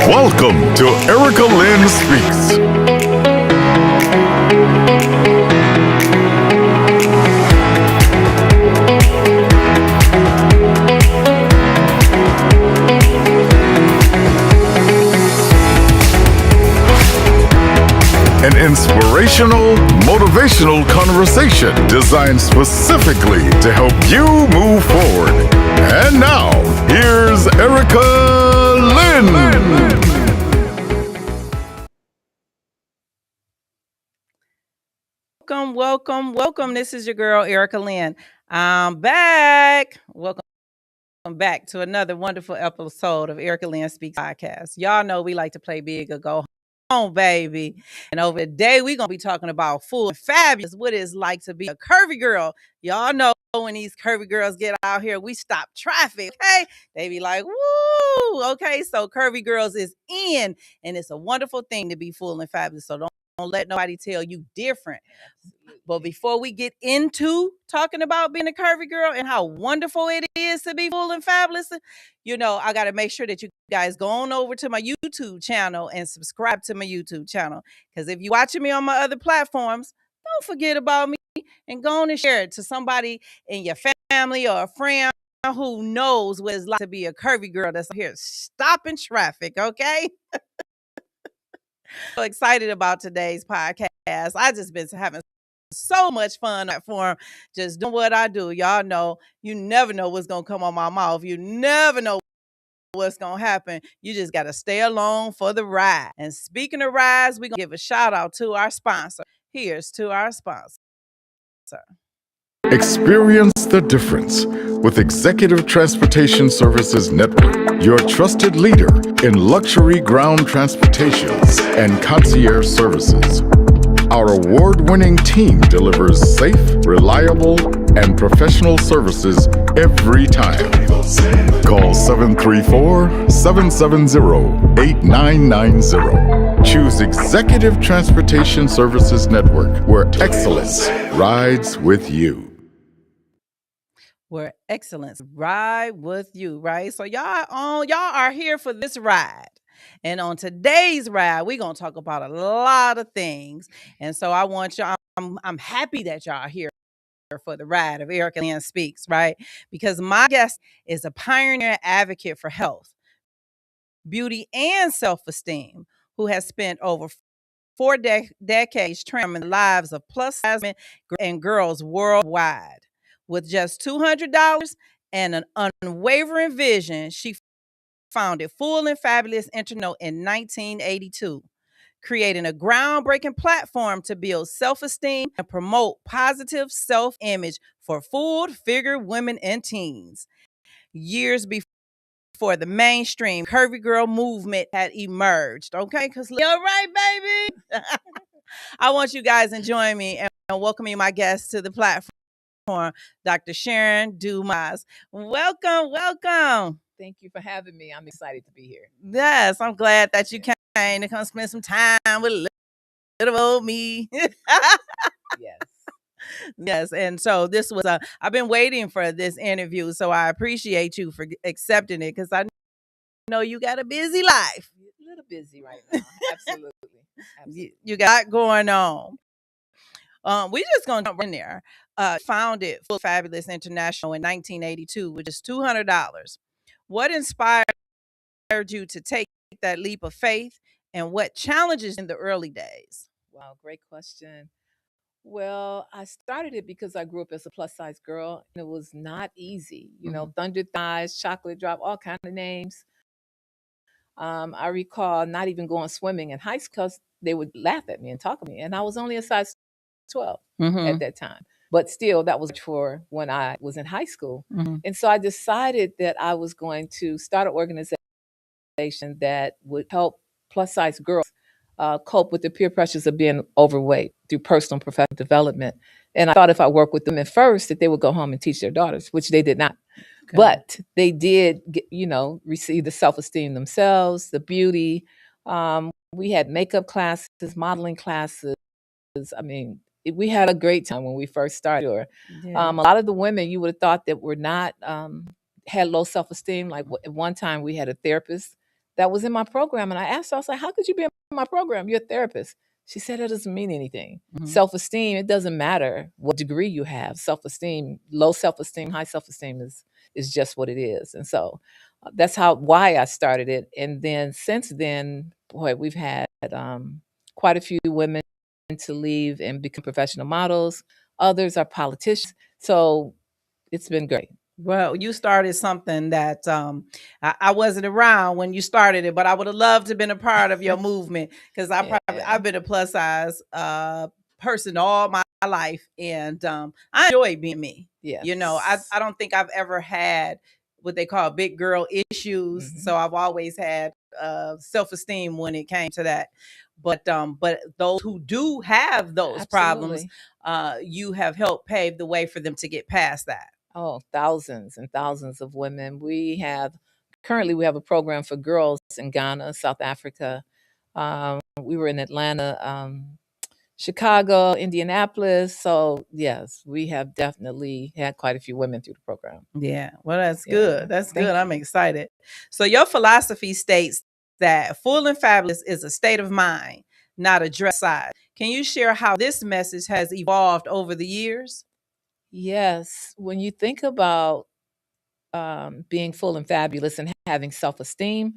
Welcome to Erica Lynn Speaks. An inspirational, motivational conversation designed specifically to help you move forward. And now, here's Erica Lynn. Welcome. This is your girl, Erica Lynn. I'm back. Welcome back to another wonderful episode of Erica Lynn Speaks podcast. Y'all know we like to play big or go home, baby. And over today, we're going to be talking about full and fabulous, what it's like to be a curvy girl. Y'all know when these curvy girls get out here, we stop traffic, okay? They be like, woo, okay? So Curvy Girls is in, and it's a wonderful thing to be full and fabulous. So don't let nobody tell you different. But before we get into talking about being a curvy girl and how wonderful it is to be full and fabulous, I got to make sure that you guys go on over to my YouTube channel and subscribe to my YouTube channel. Because if you're watching me on my other platforms, don't forget about me and go on and share it to somebody in your family or a friend who knows what it's like to be a curvy girl that's here stopping traffic, okay? So excited about today's podcast. I just been having so much fun for him, just doing what I do. Y'all know you never know what's gonna come on my mouth. You never know what's gonna happen. You just gotta stay along for the ride. And speaking of rides, we're gonna give a shout out to our sponsor. Here's to our sponsor. Experience the difference with Executive Transportation Services Network, your trusted leader in luxury ground transportations and concierge services. Our award-winning team delivers safe, reliable, and professional services every time. Call 734-770-8990. Choose Executive Transportation Services Network, where excellence rides with you. Where excellence ride with you, right? So y'all are here for this ride. And on today's ride, we're going to talk about a lot of things. And so I want y'all, I'm happy that y'all are here for the ride of Erica Lynn Speaks, right? Because my guest is a pioneer advocate for health, beauty, and self-esteem who has spent over 4 decades transforming the lives of plus-size men and girls worldwide. With just $200 and an unwavering vision, she founded Full and Fabulous International in 1982, creating a groundbreaking platform to build self-esteem and promote positive self-image for full-figure women and teens. Years before the mainstream curvy girl movement had emerged, okay? Because you're right, baby. I want you guys to join me and welcoming my guest to the platform. Dr. Sharon DuMas. Welcome. Thank you for having me. I'm excited to be here. Yes, I'm glad that you came to come spend some time with little old me. Yes. Yes, and so this was I've been waiting for this interview, so I appreciate you for accepting it because I know you got a busy life. A little busy right now. Absolutely. You got going on. We just gonna jump in there. Founded Full Fabulous International in 1982 with just $200. What inspired you to take that leap of faith, and what challenges in the early days? Wow, great question. Well, I started it because I grew up as a plus size girl, and it was not easy. Thunder thighs, chocolate drop, all kind of names. I recall not even going swimming in high school because they would laugh at me and talk to me, and I was only a size 12 at that time. But still, that was for when I was in high school. And so I decided that I was going to start an organization that would help plus size girls cope with the peer pressures of being overweight through personal and professional development. And I thought if I worked with them at first, that they would go home and teach their daughters, which they did not. Okay. But they did, receive the self-esteem themselves, the beauty. We had makeup classes, modeling classes. I mean, we had a great time when we first started. A lot of the women you would have thought that were not, had low self-esteem. Like at one time we had a therapist that was in my program. And I asked her, I was like, how could you be in my program? You're a therapist. She said, it doesn't mean anything. Self-esteem, it doesn't matter what degree you have. Self-esteem, low self-esteem, high self-esteem is just what it is. And so that's why I started it. And then since then, boy, we've had quite a few women to leave and become professional models. Others are politicians. So it's been great. Well, you started something that I wasn't around when you started it, but I would have loved to have been a part of your movement, because I've been a plus size person all my life, and I enjoy being me. Yes. You know, I don't think I've ever had what they call big girl issues. So I've always had self-esteem when it came to that. But those who do have those problems, you have helped pave the way for them to get past that. Oh, thousands and thousands of women. Currently we have a program for girls in Ghana, South Africa. We were in Atlanta, Chicago, Indianapolis. So yes, we have definitely had quite a few women through the program. Yeah. Well, that's good. That's good. I'm excited. So your philosophy states that full and fabulous is a state of mind, not a dress size. Can you share how this message has evolved over the years? Yes. When you think about being full and fabulous and having self-esteem,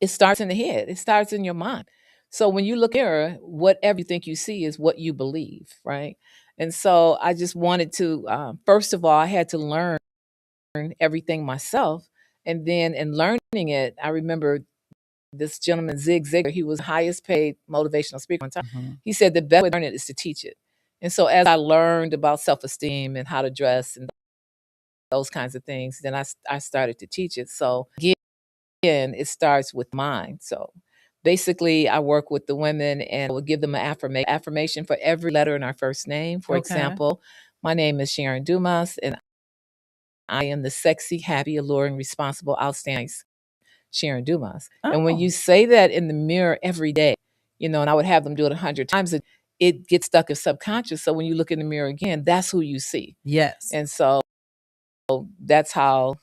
it starts in the head. It starts in your mind. So when you look in the mirror, whatever you think you see is what you believe, right? And so I just wanted to, first of all, I had to learn everything myself. And then in learning it, I remember this gentleman, Zig Ziglar, he was the highest paid motivational speaker one time. He said the best way to learn it is to teach it. And so as I learned about self-esteem and how to dress and those kinds of things, then I started to teach it. So again, it starts with mind. So basically, I work with the women and I would give them an affirmation for every letter in our first name. For example, my name is Sharon DuMas, and I am the sexy, happy, alluring, responsible, outstanding Sharon DuMas. And when you say that in the mirror every day, and I would have them do it 100 times, it gets stuck in subconscious. So when you look in the mirror again, that's who you see. Yes. And so that's how,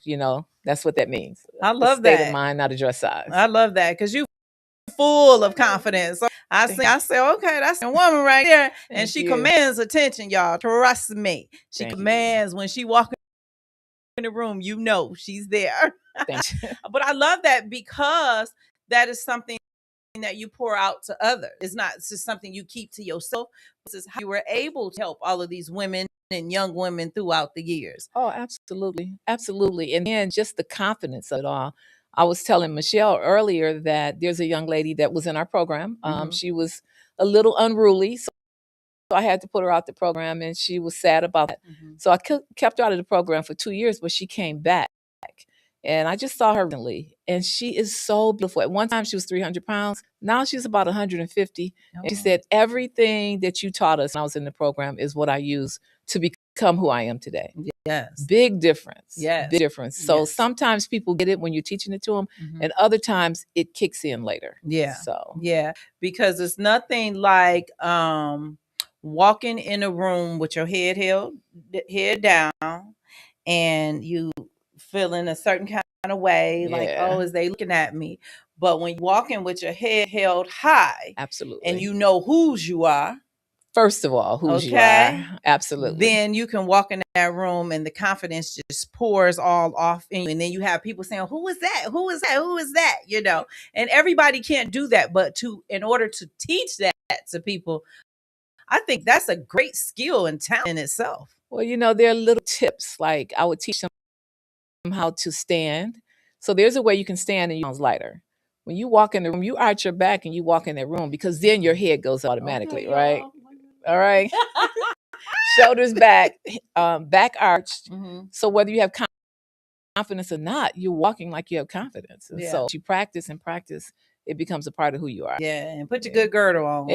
that's what that means. I love that. State of mind, not a dress size. I love that, because you full of confidence. So I say, okay, that's a woman right there. And she commands attention, y'all. Trust me. She commands when she walks in the room, she's there. But I love that, because that is something that you pour out to others. It's not just something you keep to yourself. This is how you were able to help all of these women and young women throughout the years. Oh, absolutely. Absolutely. And then just the confidence of it all. I was telling Michelle earlier that there's a young lady that was in our program. She was a little unruly. So I had to put her out the program, and she was sad about that. So I kept her out of the program for 2 years, but she came back. And I just saw her recently, and she is so beautiful. At one time, she was 300 pounds. Now she's about 150. And she said, everything that you taught us when I was in the program is what I use to become who I am today. Yes. Big difference. Yes. Big difference. So sometimes people get it when you're teaching it to them, and other times it kicks in later. Yeah. So because it's nothing like walking in a room with your head down, and you feeling a certain kind of way, like, oh, is they looking at me? But when you're walking with your head held high, absolutely, and you know whose you are, first of all, whose you are, absolutely, then you can walk in that room and the confidence just pours all off in you. And then you have people saying, who is that? Who is that? Who is that? And everybody can't do that. But in order to teach that to people, I think that's a great skill and talent in itself. Well, there are little tips. Like I would teach them how to stand. So there's a way you can stand and you sound lighter. When you walk in the room, you arch your back and you walk in that room, because then your head goes automatically, right? All right. Shoulders back, back arched. So whether you have confidence or not, you're walking like you have confidence. And so you practice and practice, it becomes a part of who you are. Yeah, and put your good girdle on.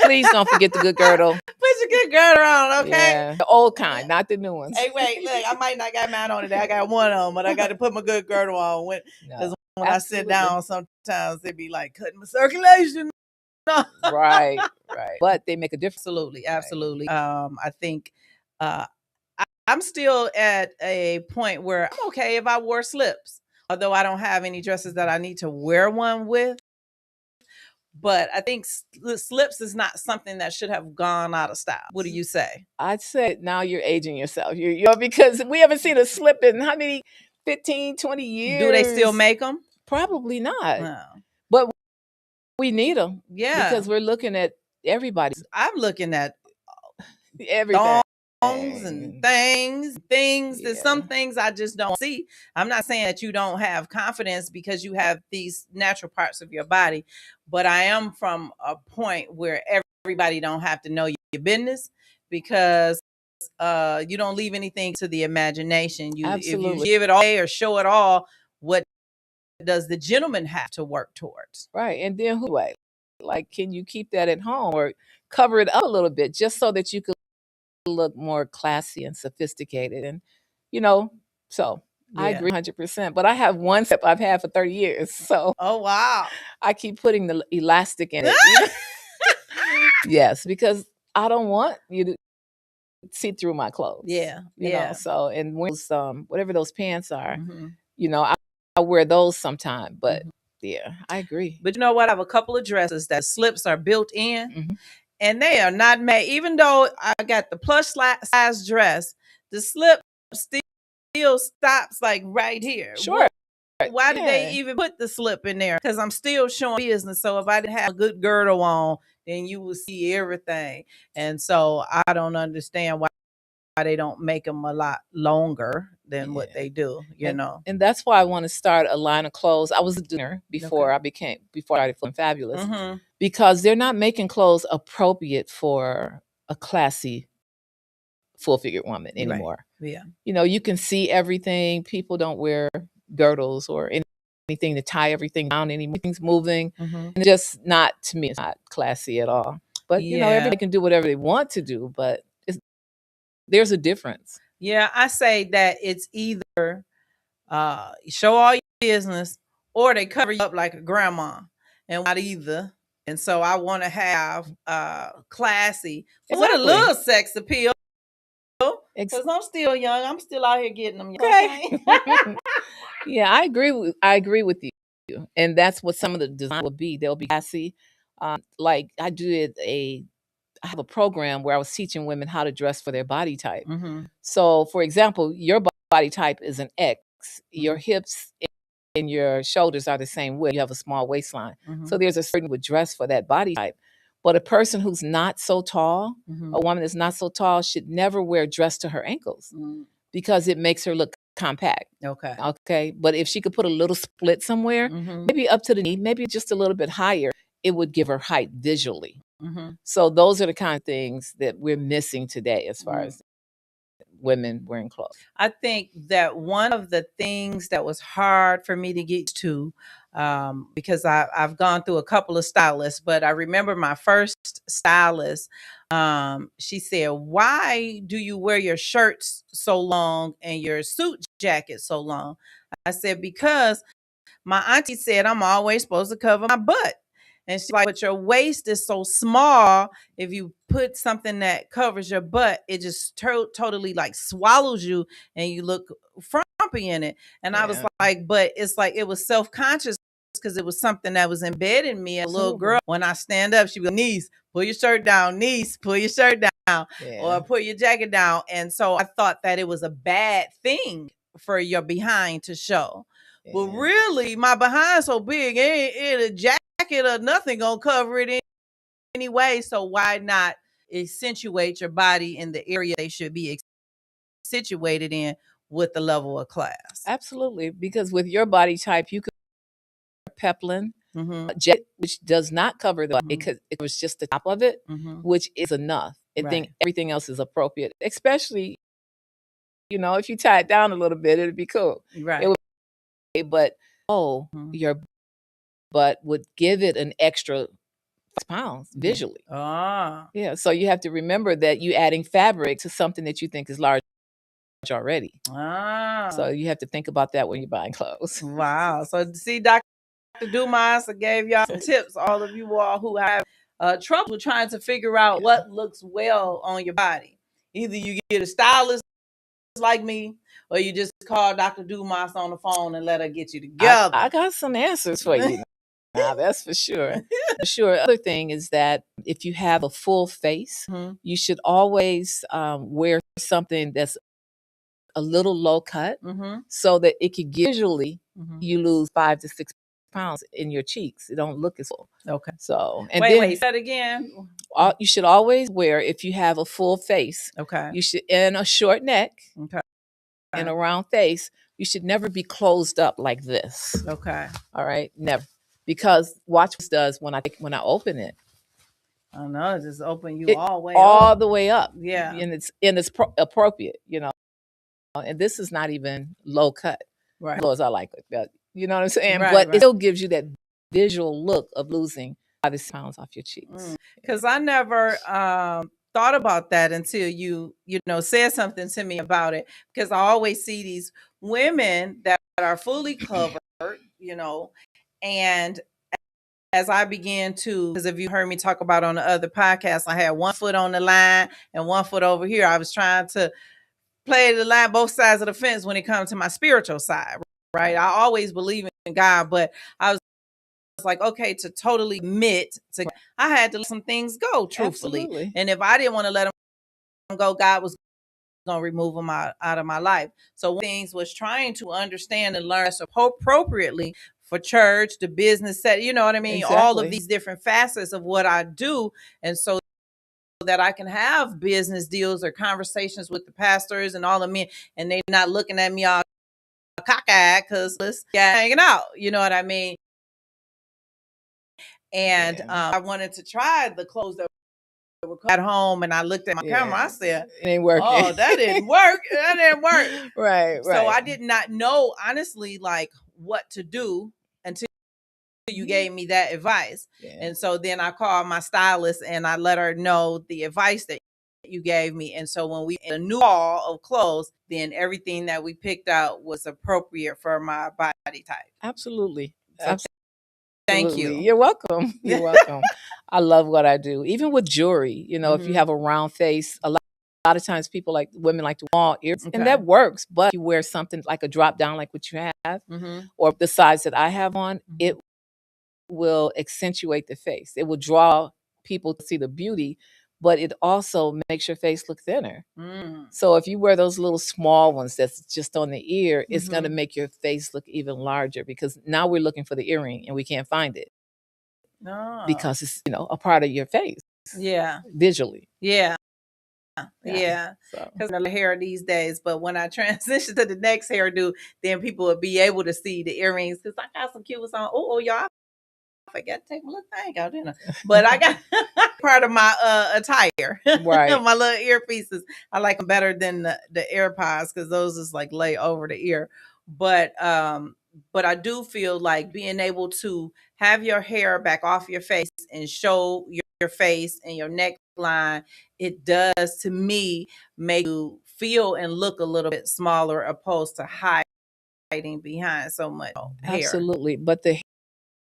Please don't forget the good girdle. Put your good girdle on, okay? Yeah, the old kind, not the new ones. Hey, wait, look, I might not got mine on today. I got one on, but I got to put my good girdle on. Because when I sit down, sometimes they be like cutting my circulation. Right. But they make a difference. Absolutely. I think I'm still at a point where I'm okay if I wore slips. although I don't have any dresses that I need to wear one with. But I think slips is not something that should have gone out of style. What do you say? I'd say now you're aging yourself. You're because we haven't seen a slip in how many 15, 20 years. Do they still make them? Probably not. No. But we need them. Yeah. Because we're looking at everybody. I'm looking at everything. Thongs and things. There's some things I just don't see. I'm not saying that you don't have confidence because you have these natural parts of your body, but I am from a point where everybody don't have to know your business, because you don't leave anything to the imagination. If you give it all or show it all, what does the gentleman have to work towards? Right. And then who, like, can you keep that at home or cover it up a little bit just so that you could look more classy and sophisticated? And, so I agree 100%. But I have one step I've had for 30 years. So, oh, wow. I keep putting the elastic in it. Yes, because I don't want you to see through my clothes. Yeah. You know, so, and when whatever those pants are, I wear those sometime, but yeah, I agree. But you know what? I have a couple of dresses that slips are built in, and they are not made. Even though I got the plus size dress, the slip still stops like right here. Sure. Why did they even put the slip in there? Because I'm still showing business. So if I didn't have a good girdle on, then you will see everything. And so I don't understand why they don't make them a lot longer than what they do, know. And that's why I want to start a line of clothes. I was a designer before I started Feeling Fabulous, because they're not making clothes appropriate for a classy full-figured woman anymore. Right. Yeah. You can see everything. People don't wear girdles or anything to tie everything down anymore. Everything's moving. And just not, to me, it's not classy at all. But, everybody can do whatever they want to do, but there's a difference. Yeah, I say that it's either show all your business or they cover you up like a grandma, and not either. And so I want to have classy with a little sex appeal, because I'm still young. I'm still out here getting them. Okay. Yeah, I agree with you, and that's what some of the design will be. They'll be classy. Like I have a program where I was teaching women how to dress for their body type. So, for example, your body type is an X. Your hips and your shoulders are the same width. You have a small waistline. So there's a certain would dress for that body type. But a person who's not so tall, a woman that's not so tall, should never wear a dress to her ankles, because it makes her look compact. Okay. But if she could put a little split somewhere, maybe up to the knee, maybe just a little bit higher, it would give her height visually. So those are the kind of things that we're missing today as far as women wearing clothes. I think that one of the things that was hard for me to get to, because I've gone through a couple of stylists, but I remember my first stylist, she said, "Why do you wear your shirts so long and your suit jacket so long?" I said, "Because my auntie said I'm always supposed to cover my butt." And she's like, "But your waist is so small. If you put something that covers your butt, it just totally like swallows you and you look frumpy in it." And I was like, but it's like it was self-conscious because it was something that was embedded in me as a little girl. When I stand up, she would, "Niece, pull your shirt down. Niece, pull your shirt down." Or put your jacket down. And so I thought that it was a bad thing for your behind to show. But really, my behind so big, ain't a jacket or nothing gonna cover it anyway. So why not accentuate your body in the area they should be situated in with the level of class? Absolutely, because with your body type, you could wear peplum, jet, which does not cover the body. It was just the top of it, which is enough. I think everything else is appropriate, especially if you tie it down a little bit, it'd be cool. Right. It would, but your butt would give it an extra 5 pounds visually. Yeah. So you have to remember that you're adding fabric to something that you think is large already. So you have to think about that when you're buying clothes. Wow. So see, Dr. DuMas, I gave y'all some tips, all of you all who have trouble trying to figure out what looks well on your body. Either you get a stylist like me, or you just call Dr. DuMas on the phone and let her get you together? I got some answers for you. Now, that's for sure. For sure. Other thing is that if you have a full face, you should always wear something that's a little low cut, so that it could visually you lose 5 to 6 pounds in your cheeks. It don't look as full. Okay. So and wait, then say that again. You should always wear, if you have a full face, Okay. you should, and a short neck, Okay. and a round face, you should never be closed up like this. Okay. All right, never, because watch what this does when I open it. I know, it just open you It, all the way up. Yeah. And it's appropriate, you know. And this is not even low cut. Right. Low as I like it, but you know what I'm saying. Right, but right. It still gives you that visual look of losing 5 to 6 pounds off your cheeks. Because I never thought about that until you said something to me about it. Because I always see these women that are fully covered, and as I began to, because if you heard me talk about on the other podcast, I had one foot on the line and one foot over here. I was trying to play the line, both sides of the fence when it comes to my spiritual side, right? I always believe in God, but I was like, okay, to totally admit to, I had to let some things go, truthfully. Absolutely. And if I didn't want to let them go, God was going to remove them out of my life. So one things was trying to understand and learn appropriately for church, the business set, you know what I mean? Exactly. All of these different facets of what I do. And so that I can have business deals or conversations with the pastors and all the men, and they not looking at me all cockeyed because hanging out, you know what I mean? And I wanted to try the clothes that were at home, and I looked at my camera. I said, "It ain't working." Oh, that didn't work. That didn't work. Right. So I did not know, honestly, like what to do until you gave me that advice. Yeah. And so then I called my stylist and I let her know the advice that you gave me. And so when we a new haul of clothes, then everything that we picked out was appropriate for my body type. Absolutely. So thank you. You're welcome. You're welcome. I love what I do. Even with jewelry, if you have a round face, a lot of times women like to wear ears, and that works. But if you wear something like a drop down, like what you have, or the size that I have on, it will accentuate the face. It will draw people to see the beauty, but it also makes your face look thinner. So if you wear those little small ones that's just on the ear, it's going to make your face look even larger, because now we're looking for the earring and we can't find it. Because it's, a part of your face. Yeah. Visually. Yeah. Yeah. Because the hair these days, but when I transition to the next hairdo, then people will be able to see the earrings, because I got some cute ones on. Oh, y'all. I forgot to take my little thing out, didn't I? But I got part of my attire, right? My little earpieces. I like them better than the AirPods, because those is like lay over the ear. But I do feel like being able to have your hair back off your face and show your face and your neckline, it does to me make you feel and look a little bit smaller, opposed to hiding behind so much hair. Absolutely, but the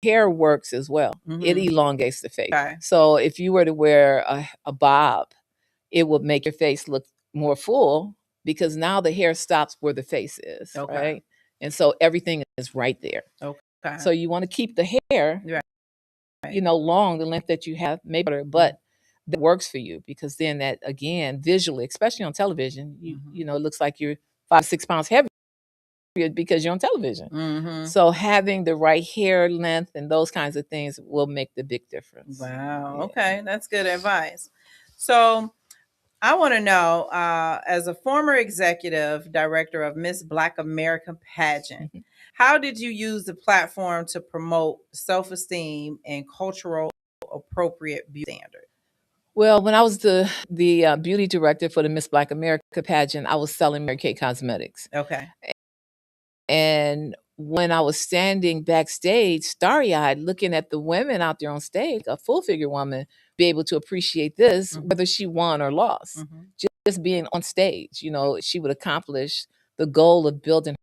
hair works as well. It elongates the face. Okay. So if you were to wear a bob, it would make your face look more full, because now the hair stops where the face is, right? And so everything is right there. Okay. So you want to keep the hair, long, the length that you have, maybe better, but that works for you, because then that, again, visually, especially on television, it looks like you're 5 to 6 pounds heavier because you're on television. So having the right hair length and those kinds of things will make the big difference. Wow. Yeah. Okay. That's good advice. So I want to know, as a former executive director of Miss Black America pageant, how did you use the platform to promote self-esteem and cultural appropriate beauty standards? Well, when I was the beauty director for the Miss Black America pageant, I was selling Mary Kay cosmetics. Okay. And when I was standing backstage, starry-eyed, looking at the women out there on stage, a full-figure woman, be able to appreciate this, whether she won or lost. Just being on stage, she would accomplish the goal of building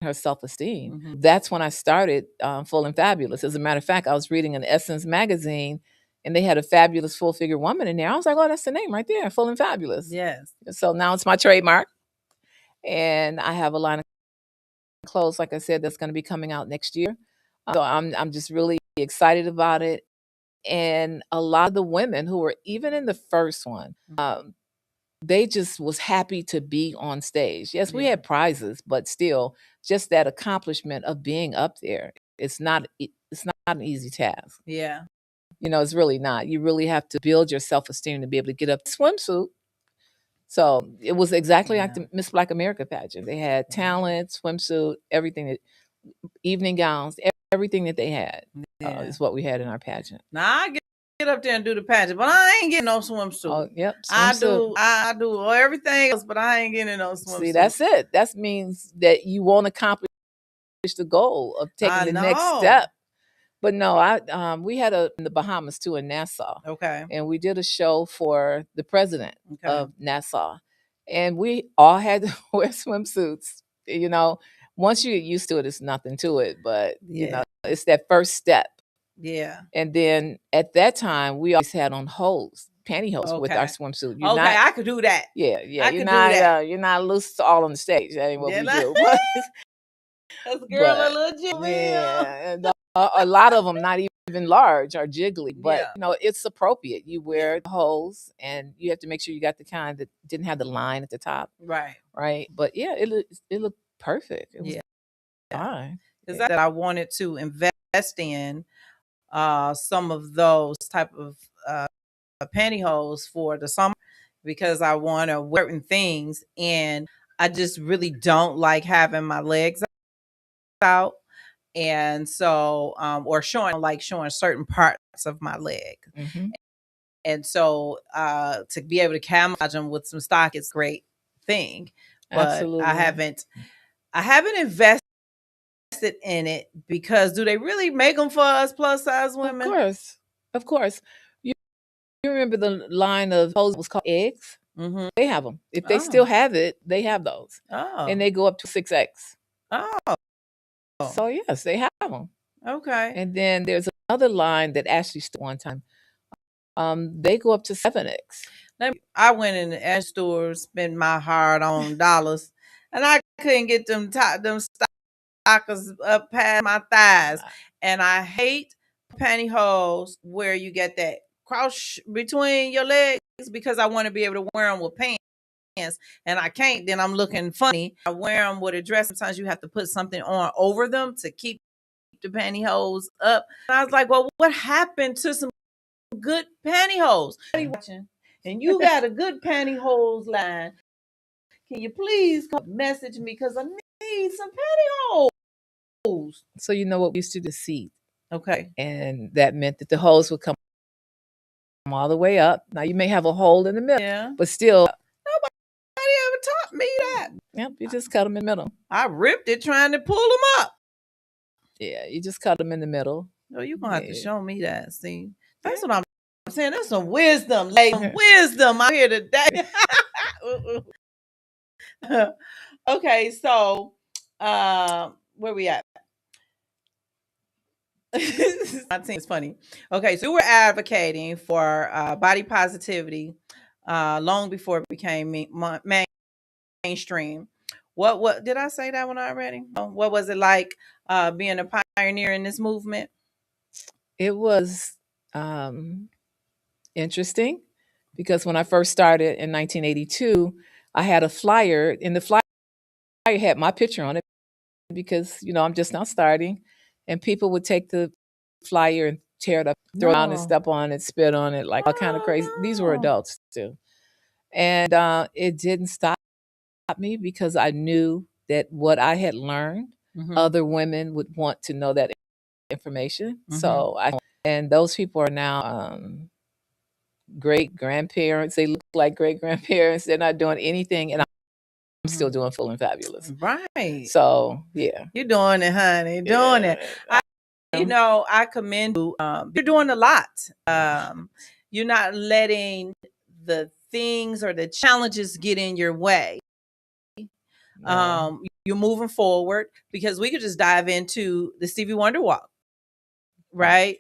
her self-esteem. That's when I started Full and Fabulous. As a matter of fact, I was reading an Essence magazine, and they had a fabulous full-figure woman in there. I was like, oh, that's the name right there, Full and Fabulous. Yes. So now it's my trademark. And I have a line of clothes, like I said, that's going to be coming out next year. So I'm just really excited about it. And a lot of the women who were even in the first one, they just was happy to be on stage. Yes, we Yeah. had prizes, but still, just that accomplishment of being up there. It's not an easy task. Yeah. It's really not. You really have to build your self-esteem to be able to get up swimsuit. So it was exactly like the Miss Black America pageant. They had talent, swimsuit, everything, evening gowns, everything that they had is what we had in our pageant. Now I get up there and do the pageant, but I ain't getting no swimsuit. Oh, yep, swimsuit. I do everything else, but I ain't getting no swimsuit. See, that's it. That means that you won't accomplish the goal of taking the next step. But no, we had in the Bahamas too, in Nassau. Okay. And we did a show for the president of Nassau. And we all had to wear swimsuits. Once you get used to it, it's nothing to it. But, it's that first step. Yeah. And then at that time, we always had on pantyhose with our swimsuit. I could do that. Yeah. You're not loose all on the stage. That ain't what we do. That's girl a little jiggly. Yeah. And a lot of them not even large or jiggly, but it's appropriate. You wear the hose, and you have to make sure you got the kind that didn't have the line at the top. Right. But yeah, it looked perfect. It was fine. Because that I wanted to invest in some of those type of pantyhose for the summer, because I want to wear certain things, and I just really don't like having my legs out. And so or showing certain parts of my leg. And so to be able to camouflage them with some stock is a great thing. But absolutely. I haven't invested in it, because do they really make them for us plus size women? Of course. You remember the line of hose was called eggs? They have them. If they still have it, they have those. And they go up to 6X. So yes, they have them. Okay. And then there's another line that Ashley stood one time. They go up to 7X. I went in the Ash store, spent my hard-earned dollars, and I couldn't get them stockers up past my thighs. And I hate pantyhose where you get that cross between your legs, because I want to be able to wear them with pants. And I can't, then I'm looking funny. I wear them with a dress. Sometimes you have to put something on over them to keep the pantyhose up. And I was like, well, what happened to some good pantyhose? And you got a good pantyhose line. Can you please message me, because I need some pantyhose? So what we used to do, the seat. Okay. And that meant that the hose would come all the way up. Now you may have a hole in the middle, but still. Nobody ever taught me that. Yep, you just cut them in the middle. I ripped it trying to pull them up. Yeah, you just cut them in the middle. Oh, you're going to have to show me that. See, that's what I'm saying. That's some wisdom, lady. Wisdom out here today. Okay, so where we at? My team is funny. Okay, so we were advocating for body positivity long before it became mainstream. What did I say that one already? What was it like being a pioneer in this movement? It was interesting, because when I first started in 1982, I had a flyer, and the flyer had my picture on it, because I'm just now starting, and people would take the flyer and tear it up, throw it on and step on it, spit on it, like all kind of crazy. These were adults too. And it didn't stop me, because I knew that what I had learned, other women would want to know that information. So and those people are now great grandparents. They look like great grandparents. They're not doing anything, and I'm still doing Full and Fabulous. Right. So yeah, you're doing it, honey. Doing it. I commend you. You're doing a lot. You're not letting the things or the challenges get in your way. You're moving forward, because we could just dive into the Stevie Wonder walk, right?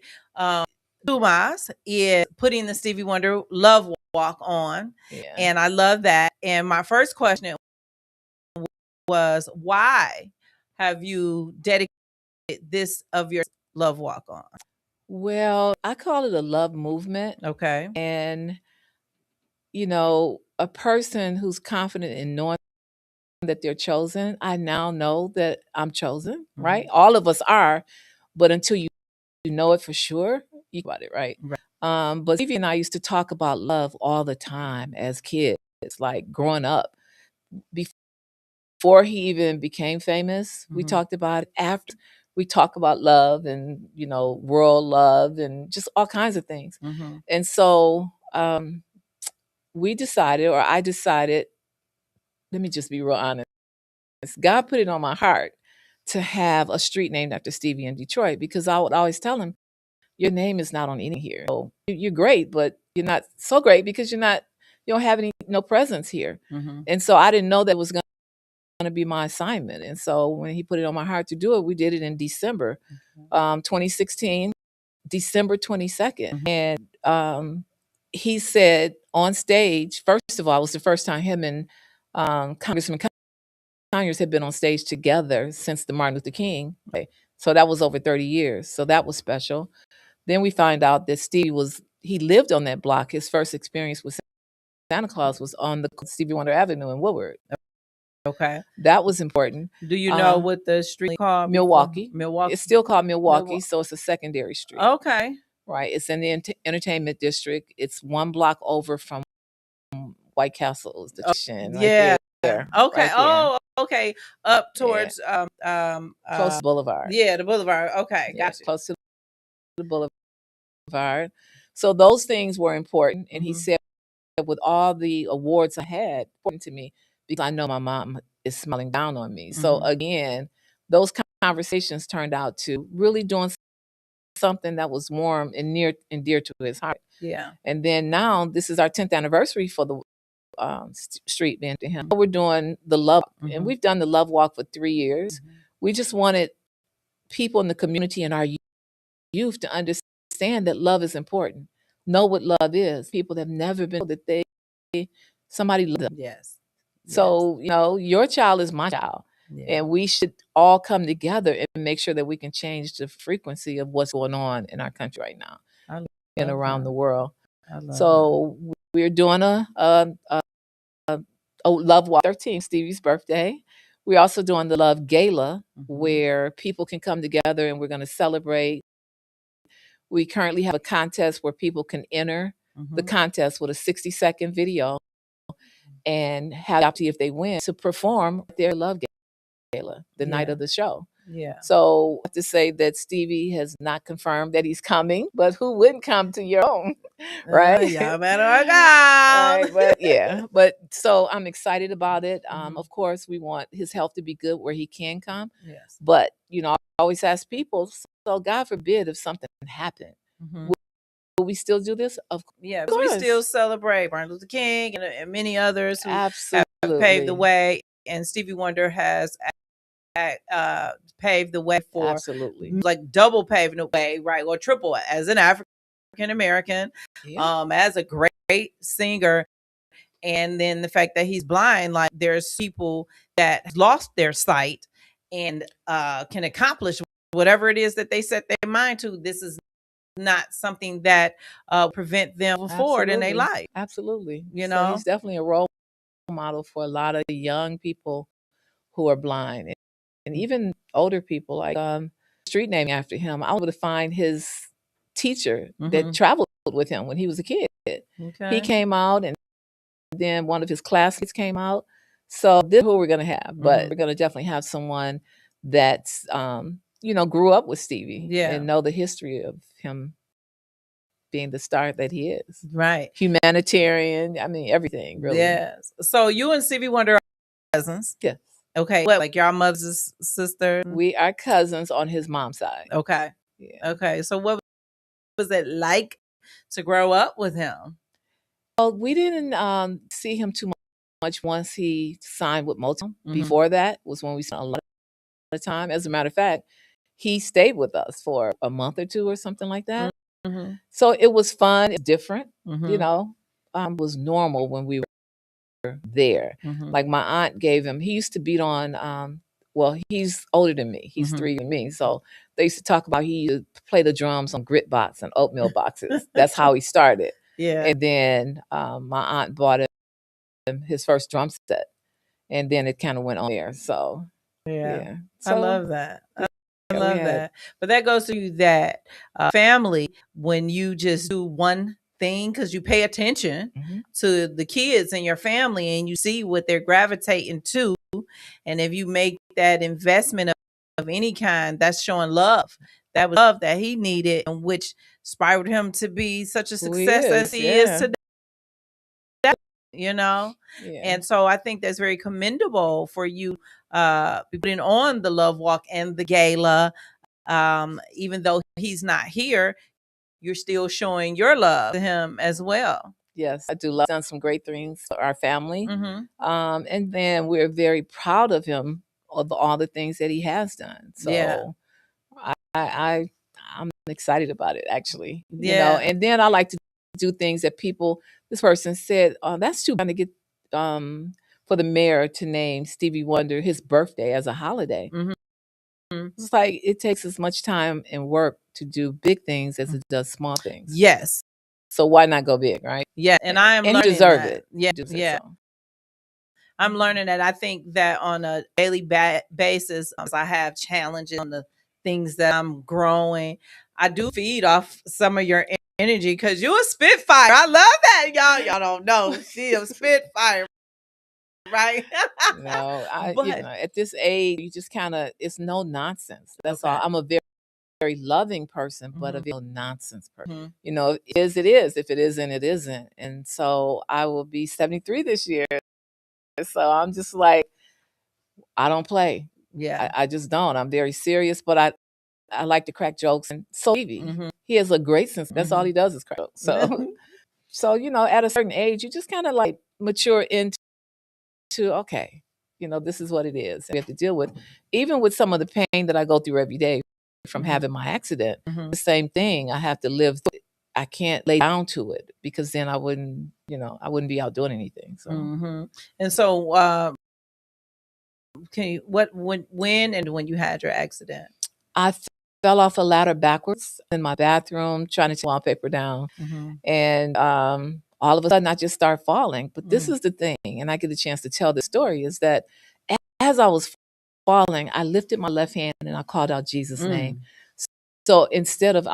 DuMas is putting the Stevie Wonder love walk on, and I love that. And my first question was, why have you dedicated this of your love walk on? Well, I call it a love movement. Okay. And, a person who's confident in knowing that they're chosen, I now know that I'm chosen, right? All of us are, but until you know it for sure, you about it, right? Right. But Stevie and I used to talk about love all the time as kids, like growing up. Before he even became famous, we talked about it. After, we talk about love and, world love and just all kinds of things. And so we decided, or I decided, let me just be real honest. God put it on my heart to have a street named after Stevie in Detroit, because I would always tell him, your name is not on any here. So you're great, but you're not so great because you don't have no presence here. And so I didn't know that was going to be my assignment. And so when he put it on my heart to do it, we did it in December 2016, December 22nd. And he said on stage, first of all, it was the first time him and Congressman Conyers had been on stage together since the Martin Luther King. So that was over 30 years. So that was special. Then we find out that he lived on that block. His first experience with Santa Claus was on the Stevie Wonder Avenue in Woodward. Okay. That was important. Do you know what the street called? Milwaukee. Milwaukee. It's still called Milwaukee, so it's a secondary street. Okay. Right. It's in the entertainment district. It's one block over from White Castle's the yeah. there. Okay. Right there. Oh, okay. Up towards close to Boulevard. Yeah, the Boulevard. Okay, gotcha. Close to the Boulevard. So those things were important. And he said, with all the awards I had, important to me, because I know my mom is smiling down on me. So again, those conversations turned out to really doing something that was warm and near and dear to his heart. Yeah. And then now this is our 10th anniversary for the street being to him. We're doing the love, and we've done the love walk for 3 years. We just wanted people in the community and our youth to understand that love is important. Know what love is. People have never been that somebody loved them. Yes. So, your child is my child. Yeah. And we should all come together and make sure that we can change the frequency of what's going on in our country right now and around the world. So we're doing a Love Walk 13, Stevie's birthday. We're also doing the Love Gala, where people can come together and we're going to celebrate. We currently have a contest where people can enter the contest with a 60-second video and have the opportunity, if they win, to perform their Love Gala the night of the show. Yeah. So I have to say that Stevie has not confirmed that he's coming, but who wouldn't come to your own, right? Y'all better work out. Right, but so I'm excited about it. Of course, we want his health to be good where he can come. Yes. But, I always ask people, so God forbid if something happened, will we still do this? Of course. Yeah, we still celebrate Martin Luther King and many others who Absolutely have paved the way. And Stevie Wonder has paved the way for like double paving the way, right, or triple as an African American, as a great singer, and then the fact that he's blind. Like, there's people that lost their sight and can accomplish whatever it is that they set their mind to. This is not something that prevent them forward in their life. Absolutely, so he's definitely a role model for a lot of young people who are blind. And even older people, like street name after him. I was able to find his teacher that traveled with him when he was a kid. Okay. He came out, and then one of his classmates came out. So this is who we're going to have. But we're going to definitely have someone that's, grew up with Stevie and know the history of him being the star that he is. Right. Humanitarian. I mean, everything, really. Yes. So you and Stevie Wonder are cousins? Yes. Okay. What, like your mother's sister? We are cousins on his mom's side. Okay. Yeah. Okay. So what was it like to grow up with him? Well, we didn't see him too much once he signed with Motown. Before that was when we spent a lot of time. As a matter of fact, he stayed with us for a month or two or something like that. So it was fun. It's different, it was normal when we there. Mhm. Like my aunt gave him, he used to beat on, well, he's older than me. He's 3 than me. So they used to talk about he used to play the drums on grit box and oatmeal boxes. That's how he started. Yeah. And then my aunt bought him his first drum set. And then it kind of went on there. So, Yeah. I So, love that. I we love had, that. But that goes to you that family, when you just do one thing, because you pay attention to the kids in your family and you see what they're gravitating to. And if you make that investment of any kind, that's showing love. That was love that he needed, and which inspired him to be such a who he success as is, he is yeah. today. Yeah. And so I think that's very commendable for you putting on the Love Walk and the gala. Even though he's not here, you're still showing your love to him as well. Yes, I do love. Done some great things for our family. Mhm. And then we're very proud of him of all the things that he has done. Yeah. So I'm excited about it, actually. Yeah. And then I like to do things that this person said, oh, that's too bad to get for the mayor to name Stevie Wonder his birthday as a holiday. Mhm. It's like it takes as much time and work to do big things as it does small things. Yes. So why not go big, right? Yeah, and I am And learning he deserved that. it. Yeah, yeah. I'm learning that. I think that on a daily basis, I have challenges on the things that I'm growing. I do feed off some of your energy because you're a spitfire. I love that, y'all. Y'all don't know she a spitfire, right? No, But at this age, you just kind of, it's no nonsense. That's all. Okay. I'm a very, very loving person, but a Mhm. no nonsense person. Mhm. It is, it is. If it isn't, it isn't. And so I will be 73 this year. So I'm just like, I don't play. Yeah. I just don't. I'm very serious, but I like to crack jokes. And so Mhm. he has a great sense. That's all Mhm. he does is crack jokes. So, at a certain age, you just kind of like mature into, okay, this is what it is. We have to deal with, even with some of the pain that I go through every day from Mhm. having my accident. Mhm. The same thing. I have to live through it. I can't lay down to it because then I wouldn't be out doing anything. So, Mhm. And so, when you had your accident? I fell off a ladder backwards in my bathroom trying to take wallpaper down. Mhm. And all of a sudden, I just start falling. But this is the thing, and I get a chance to tell the story, is that as I was falling, I lifted my left hand and I called out Jesus' name. So I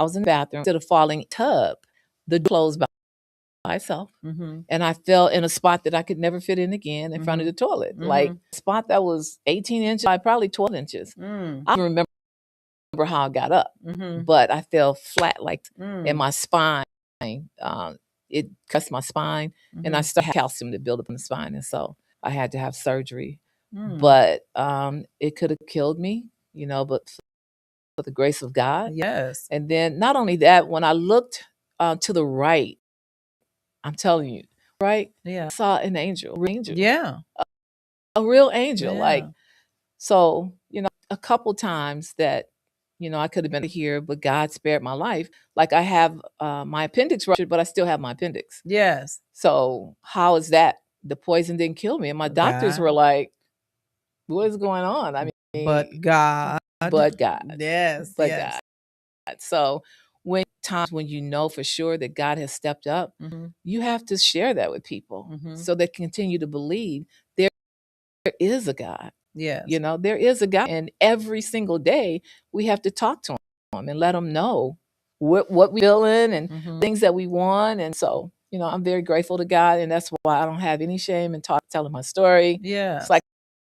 was in the bathroom, instead of falling in the tub, the door closed by itself. Mhm. And I fell in a spot that I could never fit in again in front of the toilet. Like a spot that was 18 inches by probably 12 inches. I don't remember how I got up, but I fell flat in my spine. It cuts my spine, and I still have calcium to build up in the spine. And so I had to have surgery. But it could have killed me, but for the grace of God. Yes. And then not only that, when I looked to the right, I'm telling you, right? Yeah. I saw an angel, a real angel. Yeah. A real angel. Yeah. So, a couple times that, I could have been here, but God spared my life. Like I have my appendix ruptured, but I still have my appendix. Yes. So how is that? The poison didn't kill me. And my doctors God. were like, what is going on? I mean, But God. but God. Yes. But Yes. God. So when you know for sure that God has stepped up, you have to share that with people so they continue to believe there is a God. Yes. There is a God. And every single day we have to talk to him and let him know what we're feeling and things that we want. And so, I'm very grateful to God. And that's why I don't have any shame in telling my story. Yeah. It's like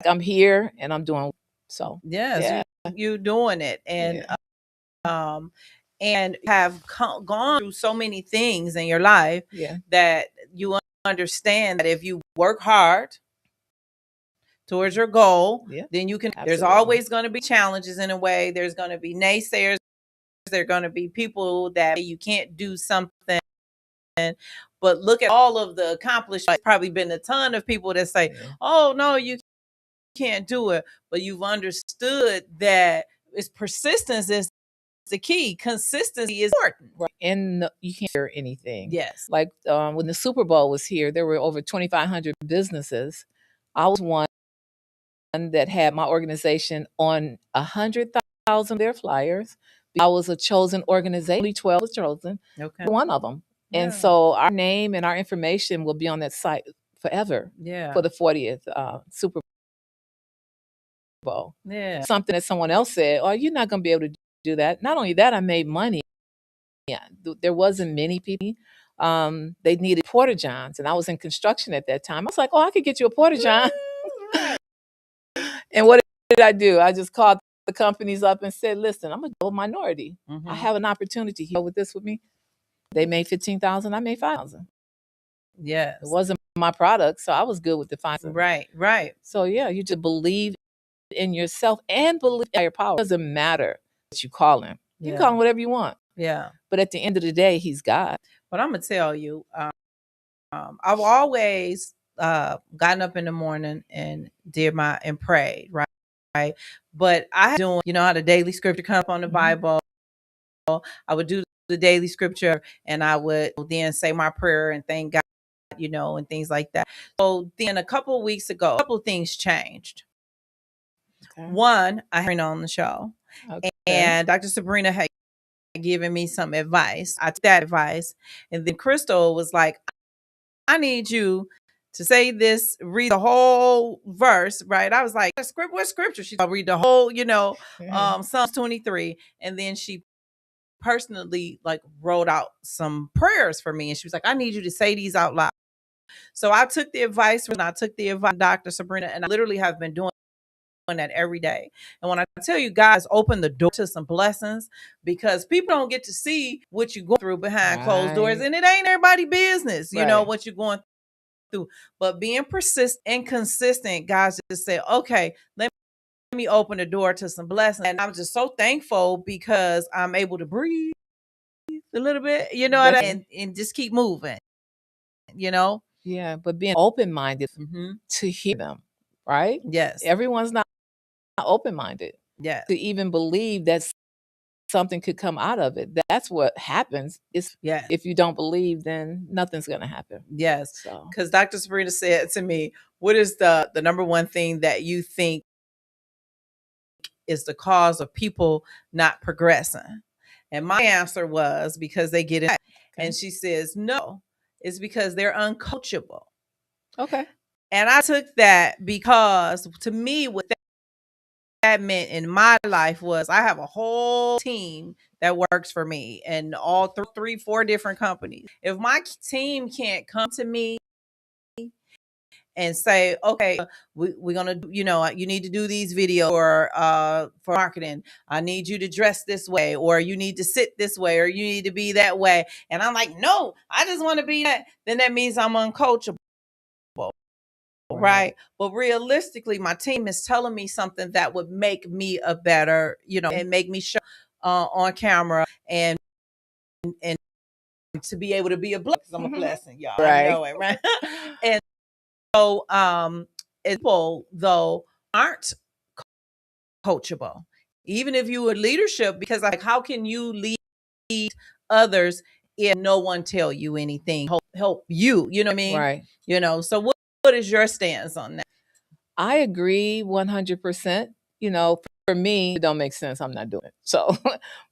I'm here and I'm doing so. Yes. Yeah. You doing it. And and have gone through so many things in your life that you understand that if you work hard towards your goal, then you can. Absolutely. There's always going to be challenges in a way. There's going to be naysayers. There are going to be people that you can't do something. But look at all of the accomplishments. Probably been a ton of people that say, "Oh no, you can't do it," but you've understood that it's persistence is the key. Consistency is important. Right. And you can't hear anything. Yes. Like when the Super Bowl was here, there were over 2,500 businesses. I was one that had my organization on 100,000 of their flyers. I was a chosen organization. Only 12 was chosen. Okay. One of them. Yeah. And so our name and our information will be on that site forever. Yeah. For the 40th Super Bowl. Yeah. Something that someone else said, oh, you're not going to be able to do that. Not only that, I made money. Yeah, there wasn't many people. They needed porta johns, and I was in construction at that time. I was like, "Oh, I could get you a porta john." And what did I do? I just called the companies up and said, "Listen, I'm a double minority. I have an opportunity here with this with me." They made 15,000. I made 5,000. Yes, it wasn't my product, so I was good with the 5,000. Right, right. So yeah, you just believe in yourself and believe in your power. It doesn't matter what you call him. You can call him whatever you want. Yeah. But at the end of the day, he's God. But I'm gonna tell you, I've always gotten up in the morning and prayed, right? Right. But I doing, how the daily scripture come up on the Bible. I would do the daily scripture and I would then say my prayer and thank God, and things like that. So then a couple of weeks ago, a couple of things changed. Okay. One, I heard on the show. Okay. And Dr. Sabrina had given me some advice. I took that advice. And then Crystal was like, I need you to say this, read the whole verse, right? I was like, what scripture? She's gonna read the whole, Psalms 23. And then she personally wrote out some prayers for me. And she was like, I need you to say these out loud. So I took the advice from Dr. Sabrina, and I literally have been doing that every day. And when I tell you guys, open the door to some blessings, because people don't get to see what you go through behind closed doors, and it ain't everybody's business, what you're going through. But being persistent and consistent, guys, just say, okay, let me open the door to some blessings. And I'm just so thankful because I'm able to breathe a little bit, and just keep moving, Yeah, but being open-minded to hear them, right? Yes. Everyone's not open-minded. Yeah. To even believe that something could come out of it. That's what happens. If you don't believe, then nothing's going to happen. Yes. Because Dr. Sabrina said to me, what is the number one thing that you think is the cause of people not progressing? And my answer was, because they get it. Okay. And she says, no, it's because they're uncoachable. Okay. And I took that because to me, what that meant in my life was I have a whole team that works for me and all 4 different companies. If my team can't come to me and say, okay, we're going to, you need to do these videos for marketing. I need you to dress this way, or you need to sit this way, or you need to be that way. And I'm like, no, I just want to be that. Then that means I'm uncoachable. Right. But realistically, my team is telling me something that would make me a better, and make me show on camera and to be able to be a blessing. I'm a blessing, y'all. Right. I know it, right? And so people though aren't coachable, even if you were leadership, because how can you lead others if no one tell you anything, help you, you know what I mean? Right. So what is your stance on that? I agree 100%. For me, it don't make sense. I'm not doing it. So,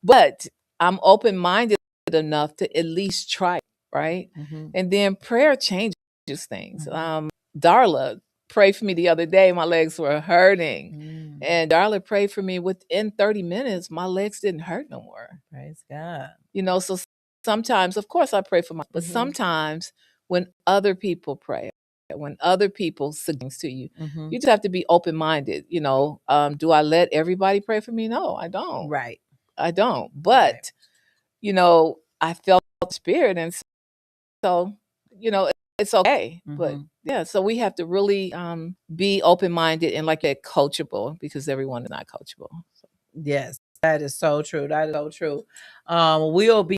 but I'm open-minded enough to at least try, right? And then prayer changes things. Darla prayed for me the other day. My legs were hurting. And Darla prayed for me. Within 30 minutes, my legs didn't hurt no more. Praise God. So sometimes, of course, I pray for myself, but sometimes when other people pray, when other people say things to you, you just have to be open-minded. Do I let everybody pray for me? No, I don't. Right. I don't. But, I felt the spirit. And so, it's okay. But yeah, so we have to really be open-minded and coachable, because everyone is not coachable. So. Yes, that is so true. That is so true. We'll be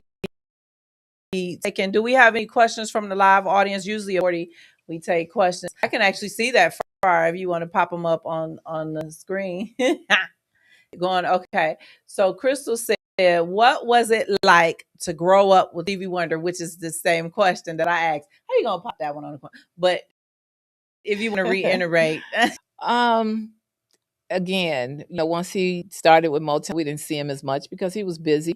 taking, do we have any questions from the live audience? Usually we take questions. I can actually see that far if you want to pop them up on the screen. Going, okay. So Crystal said, what was it like to grow up with Stevie Wonder, which is the same question that I asked. How you gonna pop that one on the phone? But if you want to reiterate. Again, once he started with Motown, we didn't see him as much because he was busy.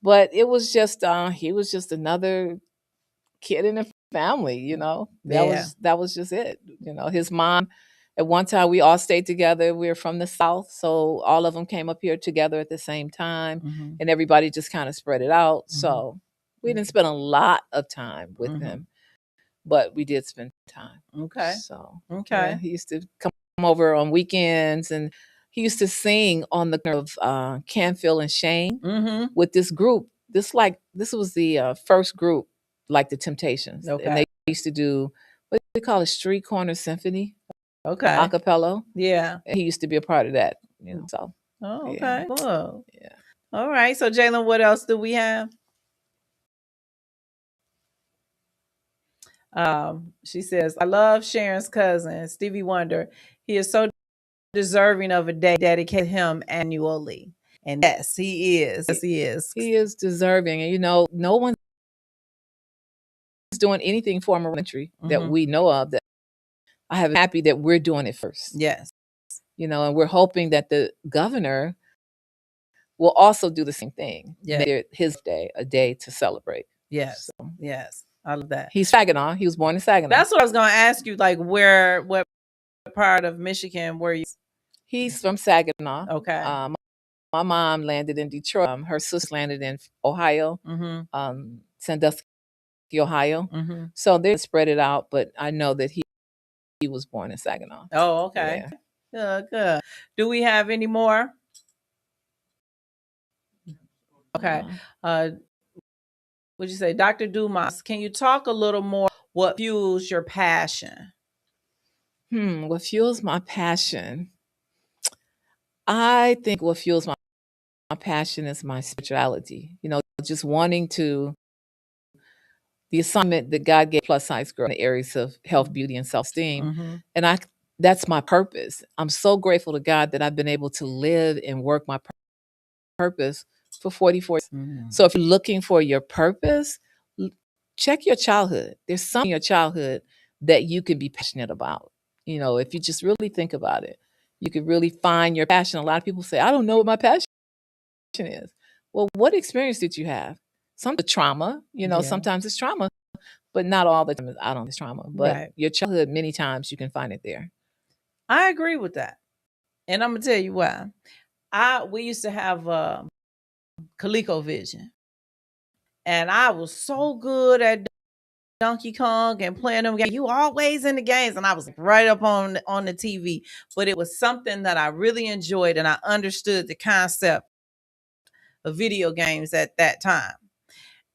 But it was just he was just another kid in the family. That was just it. His mom. At one time, we all stayed together. We were from the South, so all of them came up here together at the same time, and everybody just kind of spread it out. So we didn't spend a lot of time with him, but we did spend time. Okay. So okay. he used to come over on weekends, and he used to sing on the of Canfield and Shane with this group. This was the first group like the Temptations, and they used to do what they call a street corner symphony, a cappella. Yeah, and he used to be a part of that. So. Oh, okay. Yeah. Cool. Yeah. All right. So, Jalen, what else do we have? She says, I love Sharon's cousin, Stevie Wonder. He is so deserving of a day dedicated to him annually. And yes, he is. Yes, he is. He is deserving. And, no one's doing anything for him elementary that we know of. That I am happy that we're doing it first. Yes. And we're hoping that the governor will also do the same thing. Yeah. Make it his day, a day to celebrate. Yes. So, yes. I love that. He's Saginaw. He was born in Saginaw. That's what I was going to ask you. Like, what part of Michigan were you? He's from Saginaw. Okay. My mom landed in Detroit. Her sister landed in Ohio, Sandusky, Ohio. So they spread it out, but I know that he was born in Saginaw. Oh, okay. Yeah. Good. Do we have any more? Okay. Would you say, Dr. DuMas, can you talk a little more what fuels your passion? What fuels my passion? I think what fuels my passion is my spirituality. Just wanting to, the assignment that God gave plus size girl in the areas of health, beauty, and self-esteem. And that's my purpose. I'm so grateful to God that I've been able to live and work my purpose for 44 years. So if you're looking for your purpose, check your childhood. There's something in your childhood that you could be passionate about. If you just really think about it, you could really find your passion. A lot of people say, I don't know what my passion is. Well, what experience did you have? Some trauma, sometimes it's trauma, but not all the time. I don't think it's trauma, but your childhood, many times you can find it there. I agree with that. And I'm going to tell you why. We used to have ColecoVision. And I was so good at Donkey Kong and playing them games. You always in the games. And I was right up on the TV. But it was something that I really enjoyed, and I understood the concept of video games at that time.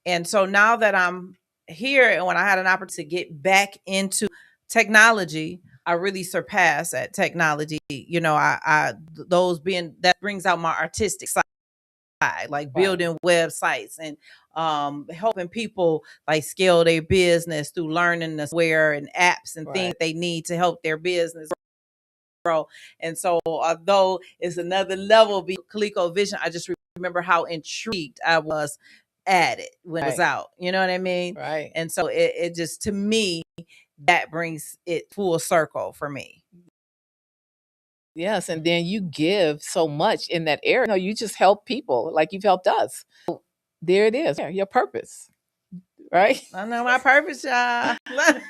And so now that I'm here, and when I had an opportunity to get back into technology, I really surpass at technology. That brings out my artistic side, like building websites and helping people like scale their business through learning the software and apps and things they need to help their business grow. And so although it's another level be ColecoVision, I just remember how intrigued I was at it when it was out. You know what I mean? Right. And so it just, to me, that brings it full circle for me. Yes, and then you give so much in that area. You just help people like you've helped us. So there it is, your purpose, right? I know my purpose, y'all.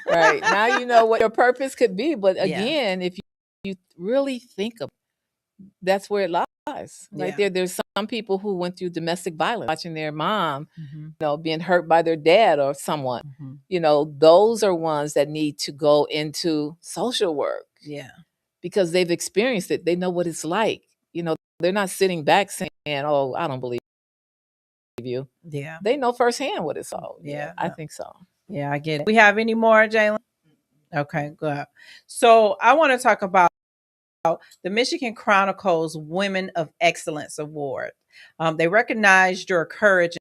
Right. Now you know what your purpose could be. But again, if you really think of it, that's where it lies. Right there. There's some people who went through domestic violence, watching their mom, being hurt by their dad or someone. Those are ones that need to go into social work. Yeah. Because they've experienced it. They know what it's like. They're not sitting back saying, oh, I don't believe you. Yeah. They know firsthand what it's all. Yeah. I think so. Yeah, I get it. We have any more, Jalen? Okay, good. So I want to talk about the Michigan Chronicles Women of Excellence Award. They recognized your courage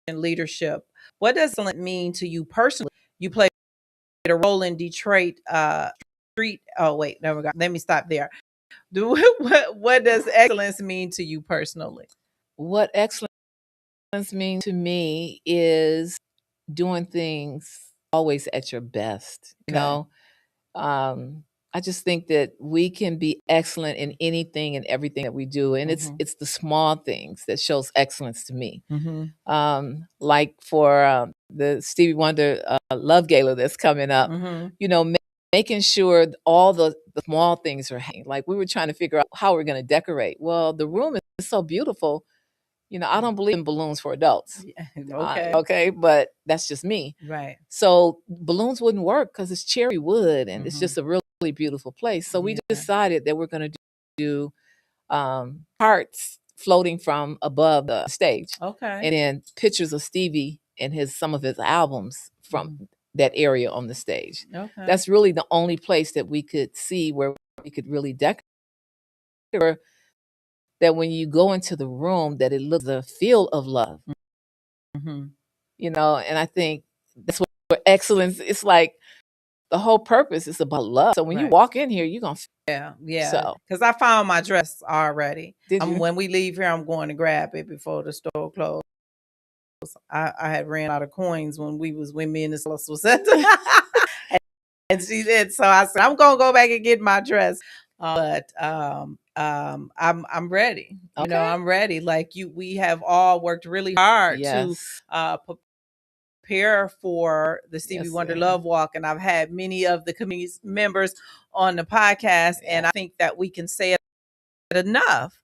and leadership. What does excellence mean to you personally? You played a role in Detroit street. Oh, wait, never got. Let me stop there. What does excellence mean to you personally? What excellence means to me is doing things always at your best. You know, I just think that we can be excellent in anything and everything that we do, and it's the small things that shows excellence to me. Like for the Stevie Wonder Love Gala that's coming up, you know, making sure all the small things are hanging. Like we were trying to figure out how we're going to decorate. Well, the room is so beautiful. You know, I don't believe in balloons for adults. Okay. Okay, but that's just me. Right. So balloons wouldn't work because it's cherry wood and it's just a really beautiful place. So we decided that we're going to do hearts floating from above the stage. Okay. And then pictures of Stevie and some of his albums from that area on the stage. Okay. That's really the only place that we could see where we could really decorate, that when you go into the room, that it looks a feel of love. You know, and I think that's where excellence, it's like the whole purpose is about love. So when you walk in here, you're going to yeah. Because I found my dress already. Did you? When we leave here, I'm going to grab it before the store closed. I had ran out of coins when me and the Stylist was at and she did. So I said, I'm gonna go back and get my dress. But I'm ready. You know, I'm ready. Like we have all worked really hard to prepare for the Stevie Wonder Love Walk, and I've had many of the community members on the podcast, and I think that we can say it enough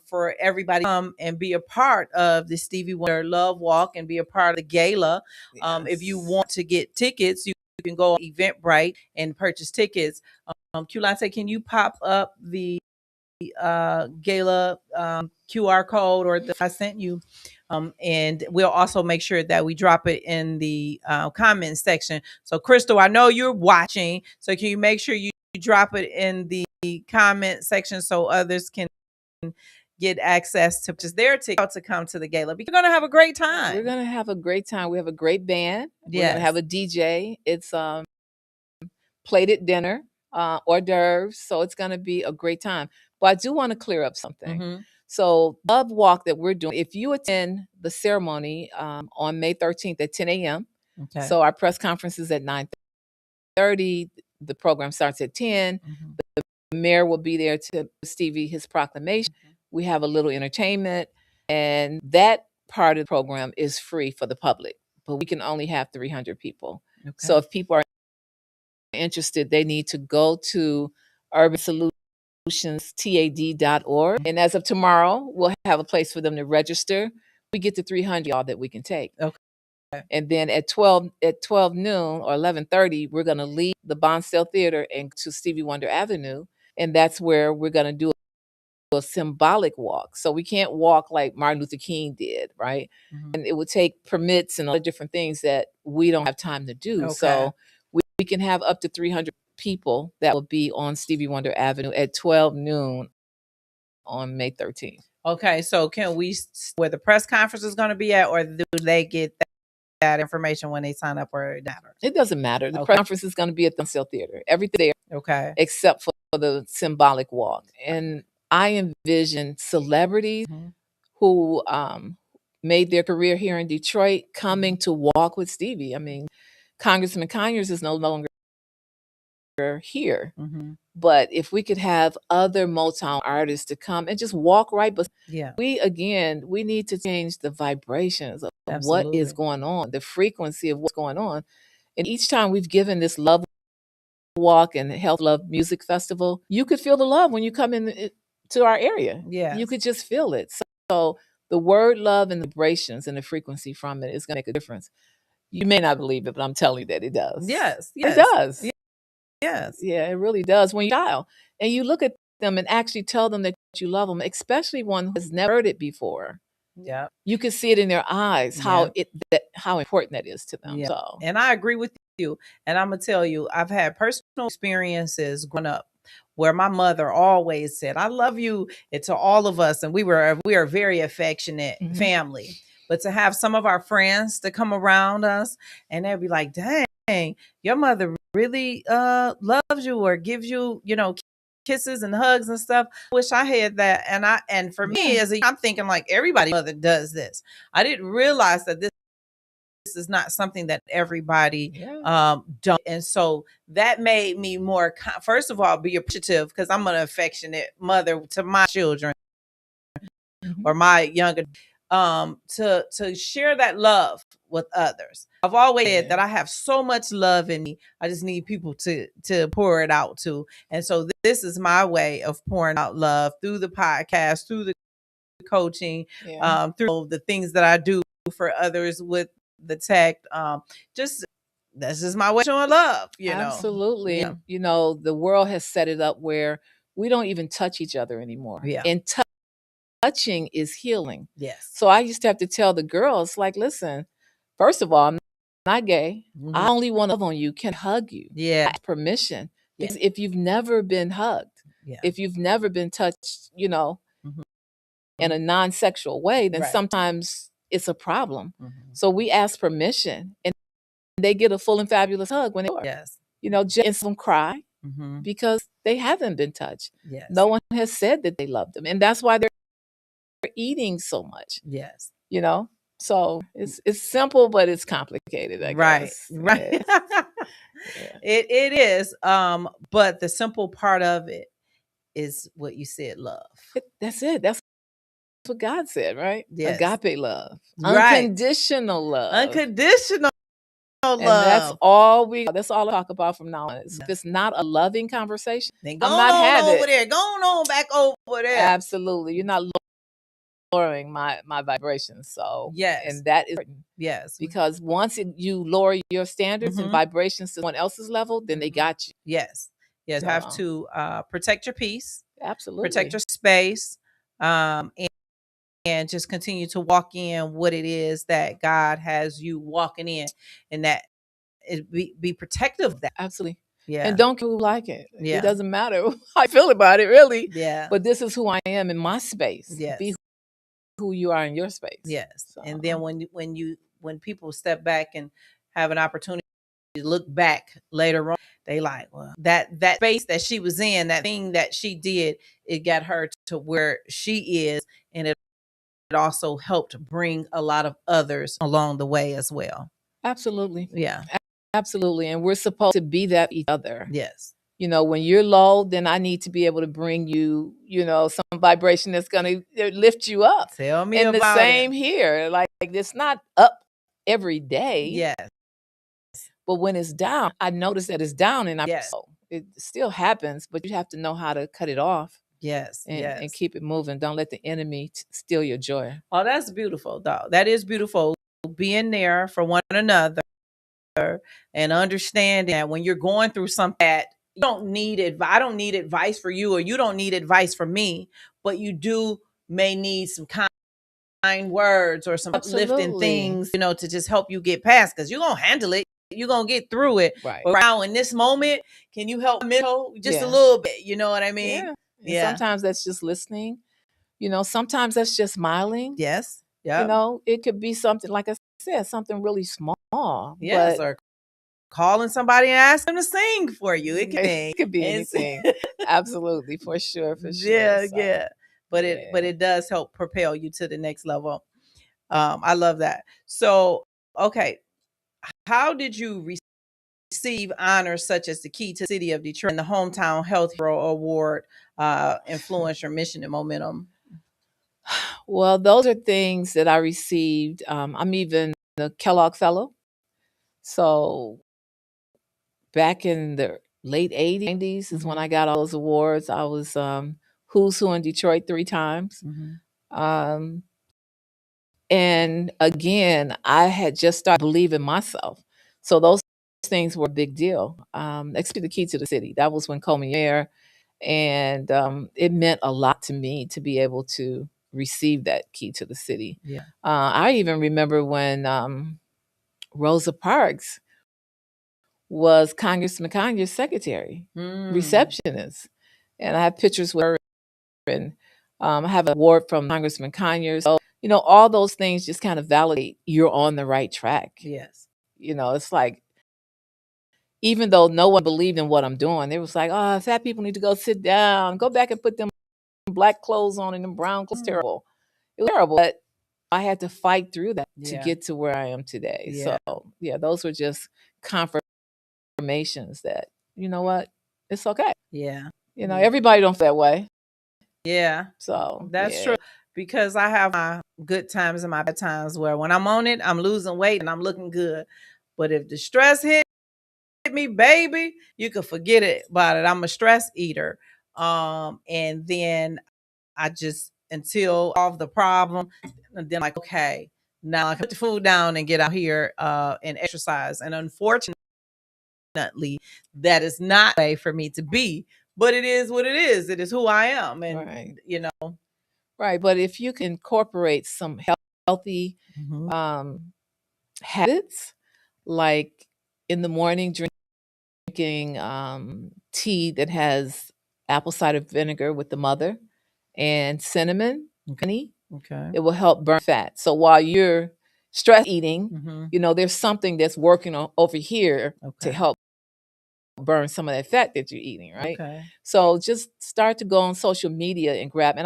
for everybody to come and be a part of the Stevie Wonder Love Walk and be a part of the gala. If you want to get tickets, you can go on Eventbrite and purchase tickets. Kulante, can you pop up the gala QR code or I sent you? And we'll also make sure that we drop it in the comment section. So Crystal, I know you're watching. So can you make sure you drop it in the comment section so others can get access to just their ticket to come to the gala? We're going to have a great time. We're going to have a great time. We have a great band. We're going to have a DJ. It's plated dinner, hors d'oeuvres. So it's going to be a great time. But I do want to clear up something. So Love Walk that we're doing, if you attend the ceremony on May 13th at 10 a.m. So our press conference is at 9:30. The program starts at 10. The mayor will be there to Stevie his proclamation. We have a little entertainment, and that part of the program is free for the public, but we can only have 300 people. So if people are interested, they need to go to urbansolutionsTAD.org. And as of tomorrow, we'll have a place for them to register. We get to 300 y'all that we can take. And then at 12 noon or 11:30, we're going to leave the Bonsdale Theater and to Stevie Wonder Avenue. And that's where we're going to do a symbolic walk. So we can't walk like Martin Luther King did, right? And it would take permits and other different things that we don't have time to do. So we can have up to 300 people that will be on Stevie Wonder Avenue at 12 noon on May 13th. Okay, so can we where the press conference is going to be at, or do they get that information when they sign up, or it matters? It doesn't matter. The press conference is going to be at the Bonsdale Theater. Everything there, except for the symbolic walk. And I envision celebrities who made their career here in Detroit coming to walk with Stevie. I mean, Congressman Conyers is no longer here. But if we could have other Motown artists to come and just walk right, but we need to change the vibrations of what is going on, the frequency of what's going on. And each time we've given this love walk and health love music festival, you could feel the love when you come in to our area. You could just feel it. So the word love and the vibrations and the frequency from it is going to make a difference. You may not believe it, but I'm telling you that it does. Yes. It does. Yes. Yeah, it really does. When you child and you look at them and actually tell them that you love them, especially one who has never heard it before. Yeah. You can see it in their eyes how important that is to them. Yeah. So. And I agree with you. And I'm gonna tell you, I've had personal experiences growing up where my mother always said, "I love you," and to all of us, and we are a very affectionate family. But to have some of our friends to come around us and they'd be like, "Dang, your mother really loves you or gives you, kisses and hugs and stuff. I wish I had that. And for me, I'm thinking like everybody mother does this. I didn't realize that this is not something that everybody does. And so that made me more, first of all, be appreciative, because I'm an affectionate mother to my children or my younger, to share that love with others. I've always said that I have so much love in me. I just need people to pour it out to. And so this is my way of pouring out love through the podcast, through the coaching, through the things that I do for others with the tech. Just that's just my way of showing love, Absolutely. Yeah. And, the world has set it up where we don't even touch each other anymore. Yeah. And touching is healing. Yes. So I used to have to tell the girls, like, listen, first of all, I'm not gay. I only want to love on you, can hug you. Yeah. I ask permission. Because if you've never been hugged, if you've never been touched, in a non-sexual way, then sometimes it's a problem. So we ask permission, and they get a full and fabulous hug when they are. Yes. Just some cry because they haven't been touched. Yes. No one has said that they love them. And that's why they're eating so much. Yes. So it's simple, but it's complicated, I guess. Right. Yeah. It is. But the simple part of it is what you said, love. That's it. That's what God said, right? Yes. Agape love. Right. Unconditional love. Unconditional love. And that's all I talk about from now on. If it's not a loving conversation, then I'm not having over there. Go on back over there. Absolutely. You're not lowering my vibrations. So yes. And that is important. Yes. Because once you lower your standards and vibrations to someone else's level, then they got you. Yes. Yes. You have to protect your peace. Absolutely. Protect your space. And just continue to walk in what it is that God has you walking in, and that it be protective of that. Absolutely. Yeah. And don't like it. Yeah. It doesn't matter how I feel about it, really. Yeah. But this is who I am in my space. Yes. Be who you are in your space. Yes. So. And then when people step back and have an opportunity to look back later on, they like, well, that space that she was in, that thing that she did, it got her to where she is, and it also helped bring a lot of others along the way as well. Absolutely. Yeah. Absolutely. And we're supposed to be that each other. Yes. When you're low, then I need to be able to bring you, some vibration that's going to lift you up. Tell me and about the same here. Like it's not up every day. Yes. But when it's down, I notice that it's down, and it still happens, but you have to know how to cut it off. Yes. And keep it moving. Don't let the enemy steal your joy. Oh, that's beautiful, though. That is beautiful. Being there for one another and understanding that when you're going through something that you don't need advice. I don't need advice for you, or you don't need advice from me, but you may need some kind words or some uplifting things, to just help you get past, because you're going to handle it. You're going to get through it. Right. But now in this moment, can you help me just a little bit? You know what I mean? Yeah. Sometimes that's just listening. Sometimes that's just smiling. Yes. Yeah. It could be something, like I said, something really small. Yes. Or calling somebody and asking them to sing for you. It could be anything. Absolutely. For sure. Yeah. So, yeah. But it does help propel you to the next level. I love that. So, okay. How did you receive honors such as the Key to the City of Detroit and the Hometown Health Hero Award, influence your mission and momentum? Well, those are things that I received. I'm even the Kellogg Fellow. So back in the late 80s, 90s is when I got all those awards. I was Who's Who in Detroit 3 times. And again, I had just started believing myself. So those things were a big deal. Especially the Key to the City. That was when Comey Air. And it meant a lot to me to be able to receive that Key to the City. Yeah. I even remember when Rosa Parks was Congressman Conyers' secretary, receptionist. And I have pictures with her, and I have an award from Congressman Conyers. So, all those things just kind of validate you're on the right track. Yes. It's like even though no one believed in what I'm doing, they was like, oh, fat people need to go sit down, go back and put them black clothes on and them brown clothes. Terrible. It was terrible. But I had to fight through that to get to where I am today. Yeah. So yeah, those were just confirmations that, you know what, it's okay. Yeah. You know, everybody don't feel that way. Yeah. So that's true. Because I have my good times and my bad times where when I'm on it, I'm losing weight and I'm looking good. But if the stress hit me, baby, you can forget it about it. I'm a stress eater. And then I just, until solve the problem, and then like, okay, now I can put the food down and get out here and exercise. And unfortunately, that is not a way for me to be. But it is what it is. It is who I am. And, you know. Right. But if you can incorporate some healthy habits, like in the morning drinking tea that has apple cider vinegar with the mother and cinnamon, honey, it will help burn fat. So while you're stress eating, you know, there's something that's working over here to help burn some of that fat that you're eating, right? So just start to go on social media and grab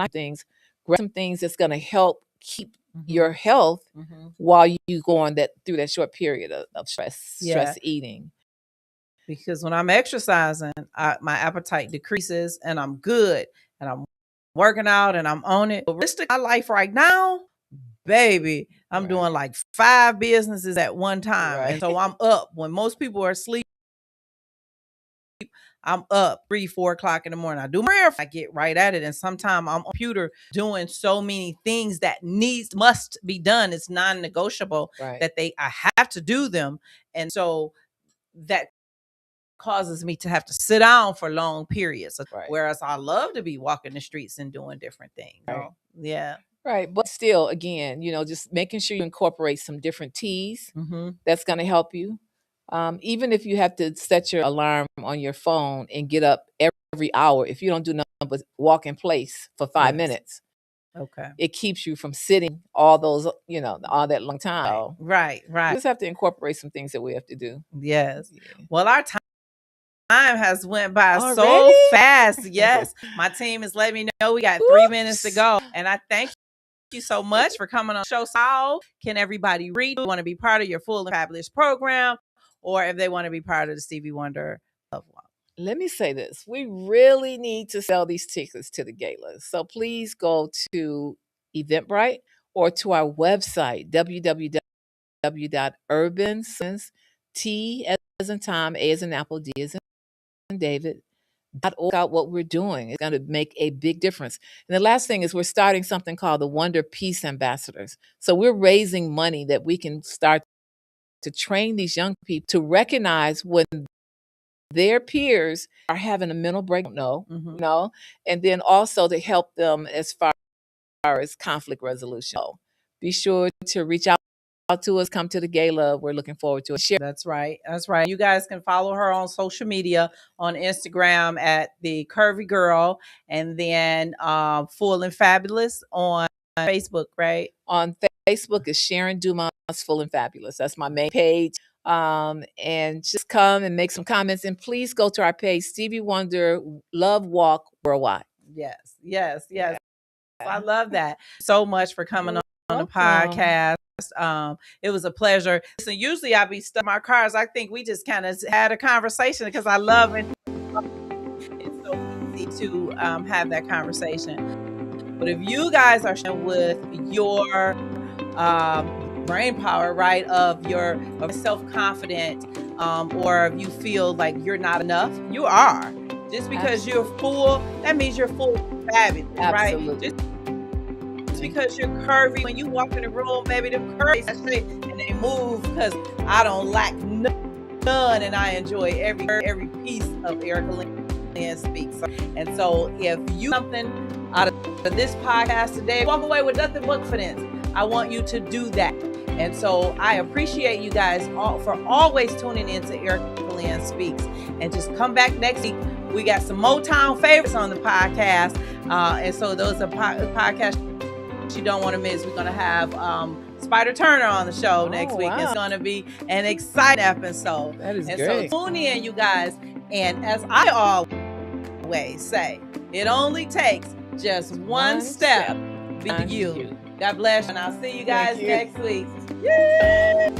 some things that's going to help keep your health while you go on through that short period of stress eating. Because when I'm exercising, my appetite decreases and I'm good and I'm working out and I'm on it. But my life right now, baby, I'm doing like 5 businesses at one time. And so I'm up when most people are asleep. I'm up 3, 4 o'clock in the morning. I do my prayer. I get right at it. And sometimes I'm on the computer doing so many things that must be done. It's non-negotiable that I have to do them. And so that causes me to have to sit down for long periods. Whereas I love to be walking the streets and doing different things. Yeah. Right. But still, again, you know, just making sure you incorporate some different teas that's going to help you. Even if you have to set your alarm on your phone and get up every hour, if you don't do nothing but walk in place for 5 minutes, it keeps you from sitting all those, you know, all that long time. Right. You just have to incorporate some things that we have to do. Yes. Well, our time has went by so fast. Yes. My team is letting me know we got 3 minutes to go. And I thank you so much for coming on the show. How can everybody read? Want to be part of your Full and Fabulous program, or if they want to be part of the Stevie Wonder Love Walk? Let me say this. We really need to sell these tickets to the gala. So please go to Eventbrite or to our website, www.urbansons, T as in Tom, A as in Apple, D as in David, out what we're doing. It's going to make a big difference. And the last thing is we're starting something called the Wonder Peace Ambassadors. So we're raising money that we can start to train these young people to recognize when their peers are having a mental breakdown, and then also to help them as far as conflict resolution. So be sure to reach out to us, come to the gala. We're looking forward to it. That's right. That's right. You guys can follow her on social media, on Instagram at the Curvy Girl, and then Full and Fabulous on Facebook, right? On Facebook is Sharon DuMas, Full and Fabulous. That's my main page. And just come and make some comments. And please go to our page, Stevie Wonder Love Walk Worldwide. Yes. I love that so much for coming on the podcast. It was a pleasure. So usually I be stuck in my cars. I think we just kind of had a conversation because I love it. It's so easy to have that conversation. But if you guys are sharing with your brain power, right, of your self-confident, or if you feel like you're not enough, you are. Just because you're full, that means you're full of fabulous, right? Just because you're curvy, when you walk in the room, maybe the curves and they move because I don't lack none, and I enjoy every piece of Erica Lynn Speaks. And so if you something out of this podcast today, walk away with nothing but confidence, I want you to do that. And so I appreciate you guys for always tuning in to Erica Lynn Speaks. And just come back next week. We got some Motown favorites on the podcast. And so those are podcasts you don't want to miss. We're going to have Spider Turner on the show Oh, next week. wow. It's going to be an exciting episode. That is and great. So tune in, you guys. And as I always say, it only takes just one step to be you. God bless you. And I'll see you guys next week. Yay!